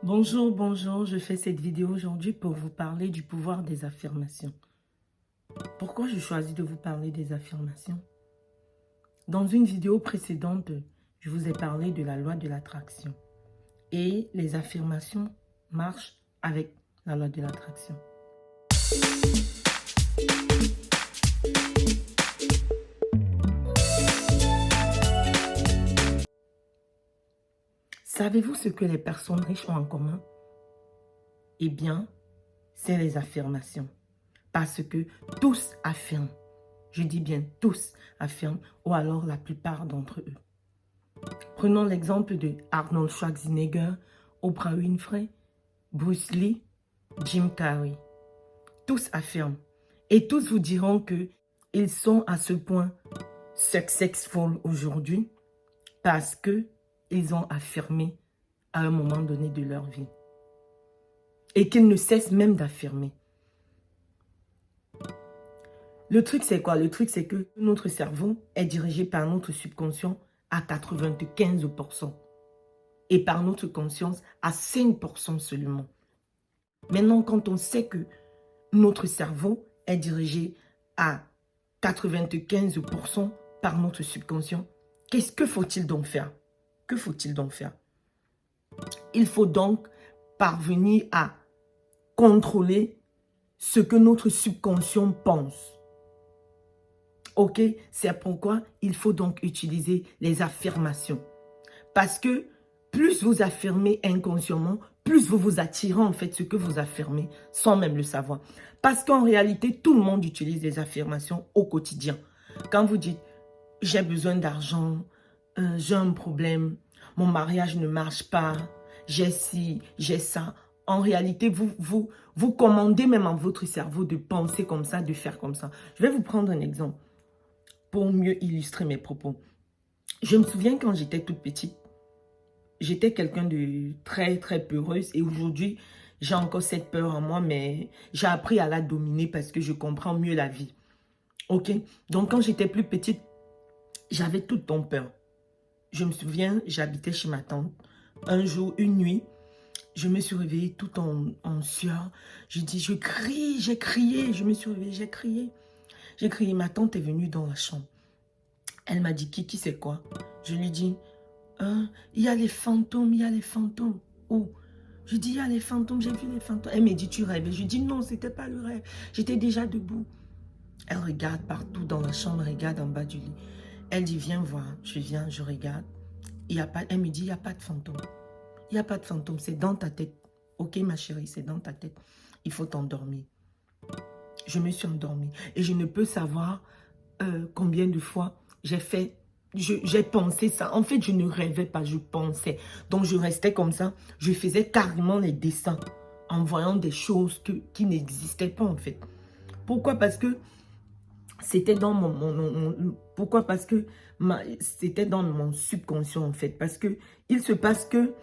Bonjour, je fais cette vidéo aujourd'hui pour vous parler du pouvoir des affirmations. Pourquoi je choisis de vous parler des affirmations? Dans une vidéo précédente, je vous ai parlé de la loi de l'attraction. Et les affirmations marchent avec la loi de l'attraction. Savez-vous ce que les personnes riches ont en commun? Eh bien, c'est les affirmations. Parce que tous affirment. Je dis bien tous affirment, ou alors la plupart d'entre eux. Prenons l'exemple de Arnold Schwarzenegger, Oprah Winfrey, Bruce Lee, Jim Carrey. Tous affirment. Et tous vous diront qu'ils sont à ce point successful aujourd'hui parce qu'ils ont affirmé à un moment donné de leur vie. Et qu'ils ne cessent même d'affirmer. Le truc, c'est quoi? Le truc, c'est que notre cerveau est dirigé par notre subconscient à 95% et par notre conscience à 5% seulement. Maintenant, quand on sait que notre cerveau est dirigé à 95% par notre subconscient, que faut-il donc faire? Que faut-il donc faire? Il faut donc parvenir à contrôler ce que notre subconscient pense. Ok, c'est pourquoi il faut donc utiliser les affirmations. Parce que plus vous affirmez inconsciemment, plus vous vous attirez en fait ce que vous affirmez sans même le savoir. Parce qu'en réalité, tout le monde utilise des affirmations au quotidien. Quand vous dites « j'ai besoin d'argent, j'ai un problème, mon mariage ne marche pas, j'ai ci, j'ai ça », en réalité, vous commandez même en votre cerveau de penser comme ça, de faire comme ça. Je vais vous prendre un exemple pour mieux illustrer mes propos. Je me souviens quand j'étais toute petite, j'étais quelqu'un de très peureuse et aujourd'hui, j'ai encore cette peur en moi, mais j'ai appris à la dominer parce que je comprends mieux la vie. Ok? Donc quand j'étais plus petite, j'avais tout le temps peur. Je me souviens, j'habitais chez ma tante. Un jour, une nuit, je me suis réveillée tout en sueur. Je dis, je crie, j'ai crié. Je me suis réveillée, j'ai crié. J'ai crié, ma tante est venue dans la chambre. Elle m'a dit, Kiki, c'est quoi? Je lui dis, il y a les fantômes, il y a les fantômes. Où? Je dis, il y a les fantômes, j'ai vu les fantômes. Elle me dit, tu rêves? Je lui dis, non, c'était pas le rêve. J'étais déjà debout. Elle regarde partout dans la chambre, regarde en bas du lit. Elle dit, viens voir. Je viens, je regarde. Il y a pas, elle me dit, il n'y a pas de fantôme. Il n'y a pas de fantôme, c'est dans ta tête. Ok, ma chérie, c'est dans ta tête. Il faut t'endormir. Je me suis endormie. Et je ne peux savoir combien de fois j'ai pensé ça. En fait, je ne rêvais pas, je pensais. Donc, je restais comme ça. Je faisais carrément les dessins en voyant des choses qui n'existaient pas, en fait. Pourquoi? Parce que c'était dans pourquoi? Parce que c'était dans mon subconscient, en fait. Parce que il se passe que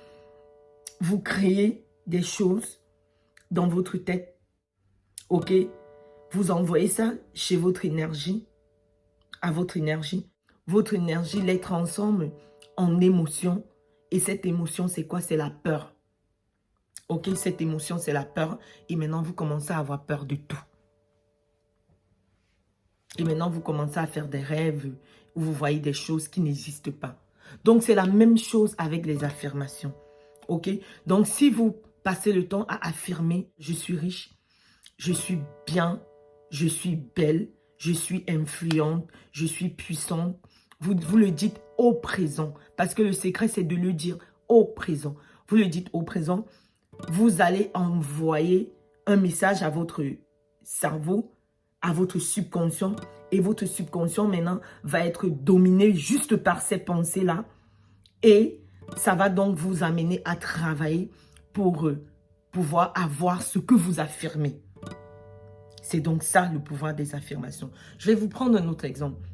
vous créez des choses dans votre tête, ok? Vous envoyez ça chez votre énergie, à votre énergie. Votre énergie les transforme en émotions. Et cette émotion, c'est quoi? C'est la peur. Ok, cette émotion, c'est la peur. Et maintenant, vous commencez à avoir peur de tout. Et maintenant, vous commencez à faire des rêves où vous voyez des choses qui n'existent pas. Donc, c'est la même chose avec les affirmations. Ok? Donc, si vous passez le temps à affirmer, je suis riche, je suis bien, je suis belle, je suis influente, je suis puissante. Vous le dites au présent. Parce que le secret, c'est de le dire au présent. Vous le dites au présent. Vous allez envoyer un message à votre cerveau, à votre subconscient. Et votre subconscient, maintenant, va être dominé juste par ces pensées-là. Et ça va donc vous amener à travailler pour pouvoir avoir ce que vous affirmez. C'est donc ça le pouvoir des affirmations. Je vais vous prendre un autre exemple.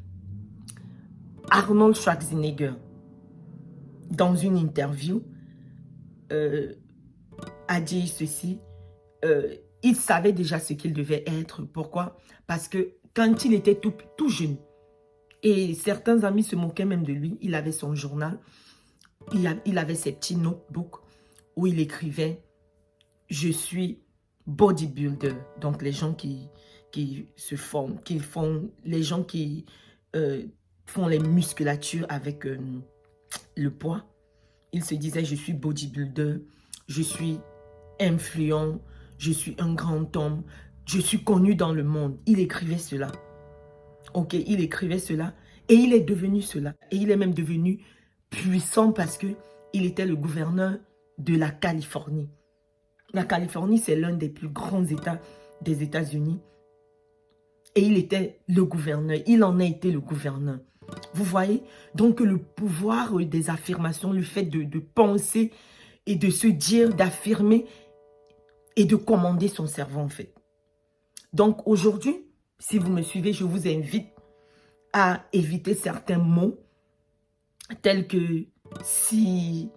Arnold Schwarzenegger, dans une interview, a dit ceci. Il savait déjà ce qu'il devait être. Pourquoi? Parce que quand il était tout jeune, et certains amis se moquaient même de lui, il avait son journal, il avait ses petits notebooks où il écrivait « Je suis bodybuilder ». Donc, les gens qui se forment, les gens qui font les musculatures avec le poids. Il se disait « Je suis bodybuilder, je suis influent, je suis un grand homme, je suis connu dans le monde ». Il écrivait cela. Ok, il écrivait cela et il est devenu cela. Et il est même devenu puissant parce que il était le gouverneur de la Californie. La Californie, c'est l'un des plus grands États des États-Unis. Et il était le gouverneur. Il en a été le gouverneur. Vous voyez? Donc, le pouvoir des affirmations, le fait de penser et de se dire, d'affirmer et de commander son cerveau, en fait. Donc, aujourd'hui, si vous me suivez, je vous invite à éviter certains mots tels que si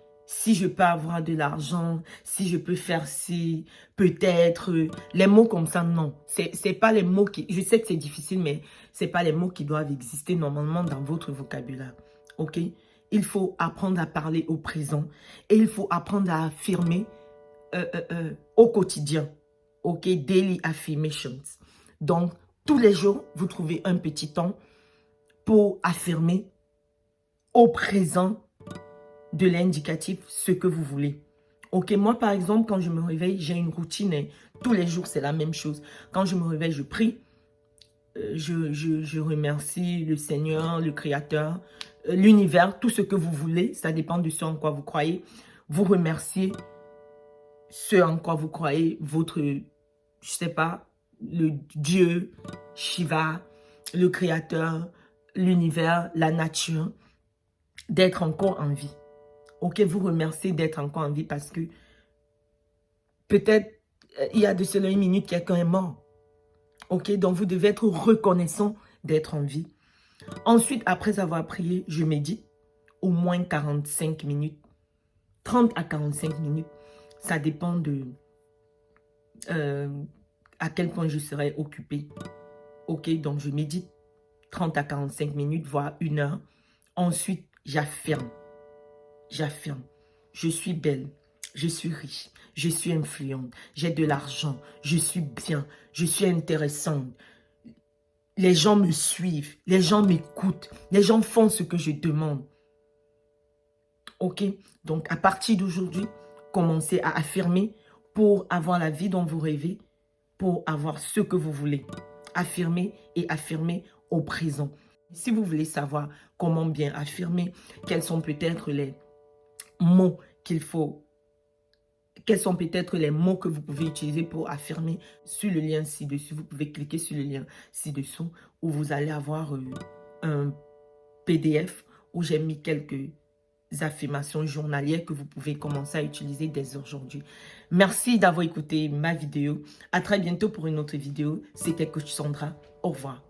je peux avoir de l'argent, si je peux faire ci, peut-être, les mots comme ça, non. C'est pas les mots qui, je sais que c'est difficile, mais c'est pas les mots qui doivent exister normalement dans votre vocabulaire, ok? Il faut apprendre à parler au présent et il faut apprendre à affirmer au quotidien, ok? Daily affirmations. Donc, tous les jours, vous trouvez un petit temps pour affirmer au présent de l'indicatif ce que vous voulez. Ok, moi par exemple, quand je me réveille, j'ai une routine. Et tous les jours, c'est la même chose. Quand je me réveille, je prie. Je remercie le Seigneur, le Créateur, l'univers, tout ce que vous voulez. Ça dépend de ce en quoi vous croyez. Vous remerciez ce en quoi vous croyez, votre, je sais pas, le Dieu, Shiva, le Créateur, l'univers, la nature, d'être encore en vie. Ok, vous remerciez d'être encore en vie parce que peut-être il y a de cela une minute, quelqu'un est mort. Ok, donc vous devez être reconnaissant d'être en vie. Ensuite, après avoir prié, je médite au moins 45 minutes, 30 à 45 minutes. Ça dépend de à quel point je serai occupée. Ok, donc je médite 30 à 45 minutes, voire 1 heure. Ensuite, j'affirme. J'affirme. Je suis belle. Je suis riche. Je suis influente. J'ai de l'argent. Je suis bien. Je suis intéressante. Les gens me suivent. Les gens m'écoutent. Les gens font ce que je demande. Ok? Donc, à partir d'aujourd'hui, commencez à affirmer pour avoir la vie dont vous rêvez, pour avoir ce que vous voulez. Affirmer et affirmer au présent. Si vous voulez savoir comment bien affirmer, quels sont peut-être les mots qu'il faut, quels sont peut-être les mots que vous pouvez utiliser pour affirmer, sur le lien ci-dessus, vous pouvez cliquer sur le lien ci-dessous où vous allez avoir un PDF où j'ai mis quelques affirmations journalières que vous pouvez commencer à utiliser dès aujourd'hui. Merci d'avoir écouté ma vidéo. À très bientôt pour une autre vidéo. C'était Coach Sandra. Au revoir.